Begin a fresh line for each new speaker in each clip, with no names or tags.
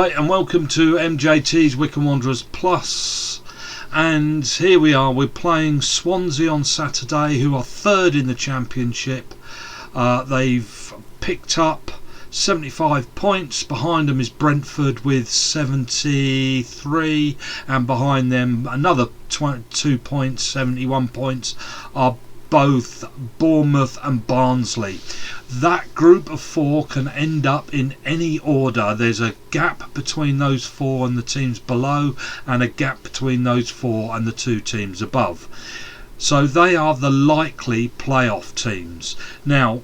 Hi and welcome to MJT's Wycombe Wanderers Plus, and here we are, we're playing Swansea on Saturday, who are third in the Championship. They've picked up 75 points, behind them is Brentford with 73, and behind them another 22 points, 71 points are both Bournemouth and Barnsley. That group of four can end up in any order. There's a gap between those four and the teams below, and a gap between those four and the two teams above. So they are the likely playoff teams. Now,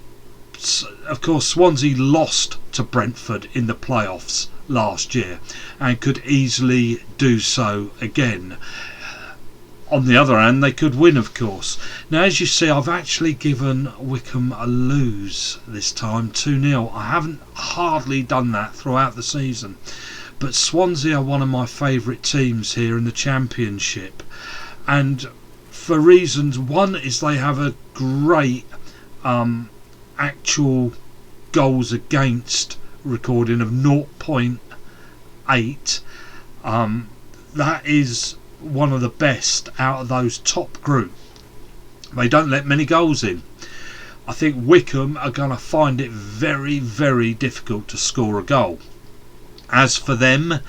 of course, Swansea lost to Brentford in the playoffs last year and could easily do so again. On the other hand, they could win, of course. Now, as you see, I've actually given Wycombe a lose this time, 2-0. I haven't hardly done that throughout the season. But Swansea are one of my favourite teams here in the Championship. And for reasons, one is they have a great actual goals against recording of 0.8. That is one of the best out of those top group. They don't let many goals in. I think Wycombe are going to find it very, very difficult to score a goal. As for them,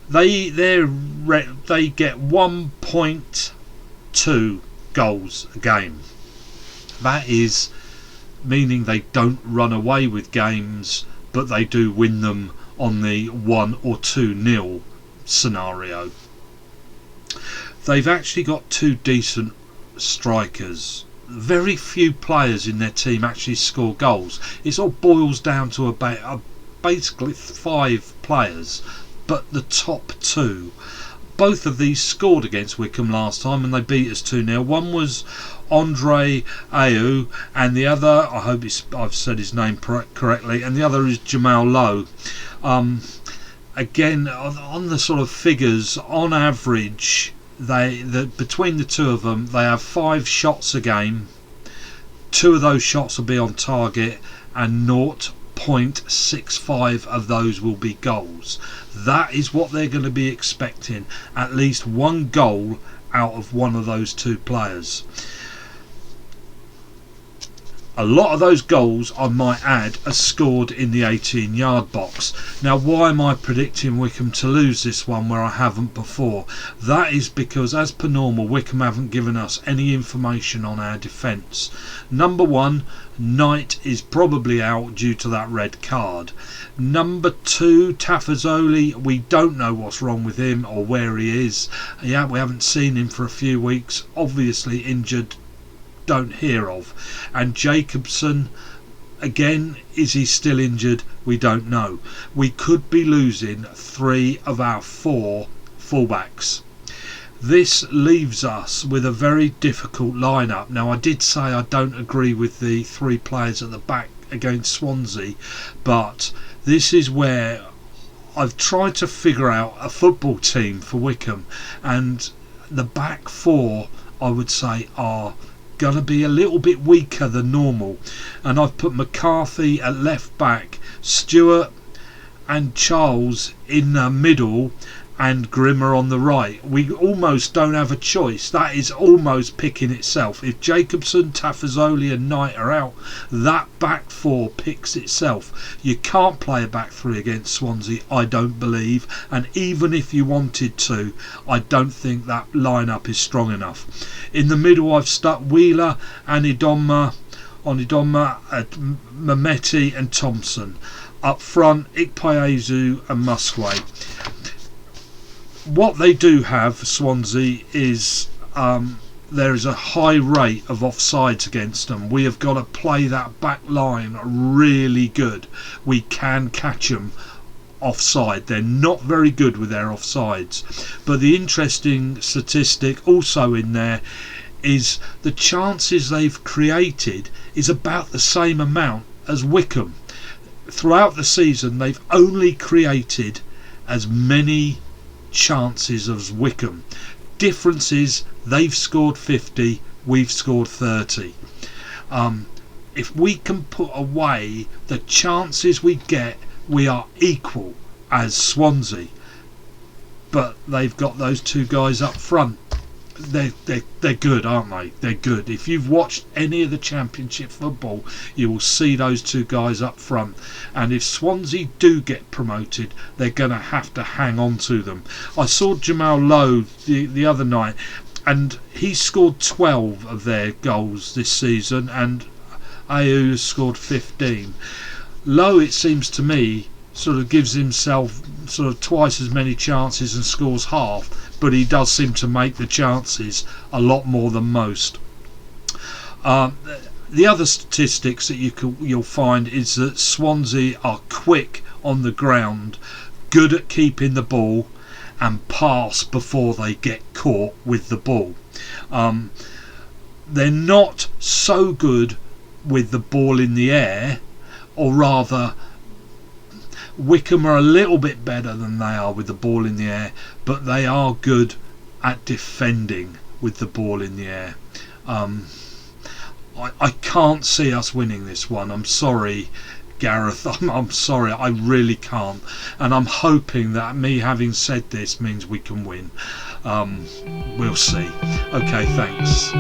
they get 1.2 goals a game. That is meaning they don't run away with games, but they do win them on the 1 or 2-0 scenario. They've actually got two decent strikers. Very few players in their team actually score goals. It all boils down to about basically 5 players, but the top two. Both of these scored against Wycombe last time and they beat us 2-0. One was Andre Ayew and the other, I hope I've said his name correctly, and the other is Jamal Lowe. Again, on the sort of figures, on average, between the two of them, they have 5 shots a game. 2 of those shots will be on target, and 0.65 of those will be goals. That is what they're going to be expecting, at least one goal out of one of those two players. A lot of those goals, I might add, are scored in the 18-yard box. Now, why am I predicting Wycombe to lose this one where I haven't before? That is because, as per normal, Wycombe haven't given us any information on our defence. Number one, Knight is probably out due to that red card. Number 2, Tafazoli, we don't know what's wrong with him or where he is. Yeah, we haven't seen him for a few weeks, obviously injured, don't hear of. And Jacobson, again, is he still injured? We don't know. We could be losing 3 of our 4 fullbacks. This leaves us with a very difficult lineup. Now, I did say I don't agree with the 3 players at the back against Swansea, but this is where I've tried to figure out a football team for Wycombe, and the back 4, I would say, are going to be a little bit weaker than normal. And I've put McCarthy at left back, Stewart and Charles in the middle, and Grimmer on the right. We almost don't have a choice. That is almost picking itself. If Jacobson, Tafazoli and Knight are out, that back 4 picks itself. You can't play a back 3 against Swansea, I don't believe, and even if you wanted to, I don't think that lineup is strong enough. In the middle, I've stuck Wheeler and Idoma, Mehmeti and Thompson. Up front, Ikpeazu and Musquay. What they do have, Swansea, is there is a high rate of offsides against them. We have got to play that back line really good. We can catch them offside. They're not very good with their offsides. But the interesting statistic also in there is the chances they've created is about the same amount as Wycombe. Throughout the season, they've only created as many chances as Wycombe. Difference is they've scored 50, we've scored 30. If we can put away the chances we get, we are equal as Swansea, but they've got those two guys up front. They're good, aren't they? They're good. If you've watched any of the Championship football, you will see those two guys up front. And if Swansea do get promoted, they're going to have to hang on to them. I saw Jamal Lowe the other night, and he scored 12 of their goals this season, and AU has scored 15. Lowe, it seems to me, sort of gives himself sort of twice as many chances and scores half, but he does seem to make the chances a lot more than most. The other statistics that you'll find is that Swansea are quick on the ground, good at keeping the ball, and pass before they get caught with the ball. They're not so good with the ball in the air, or rather Wycombe are a little bit better than they are with the ball in the air, but they are good at defending with the ball in the air. I can't see us winning this one. I'm sorry, Gareth. I'm sorry. I really can't. And I'm hoping that me having said this means we can win. We'll see. Okay, thanks.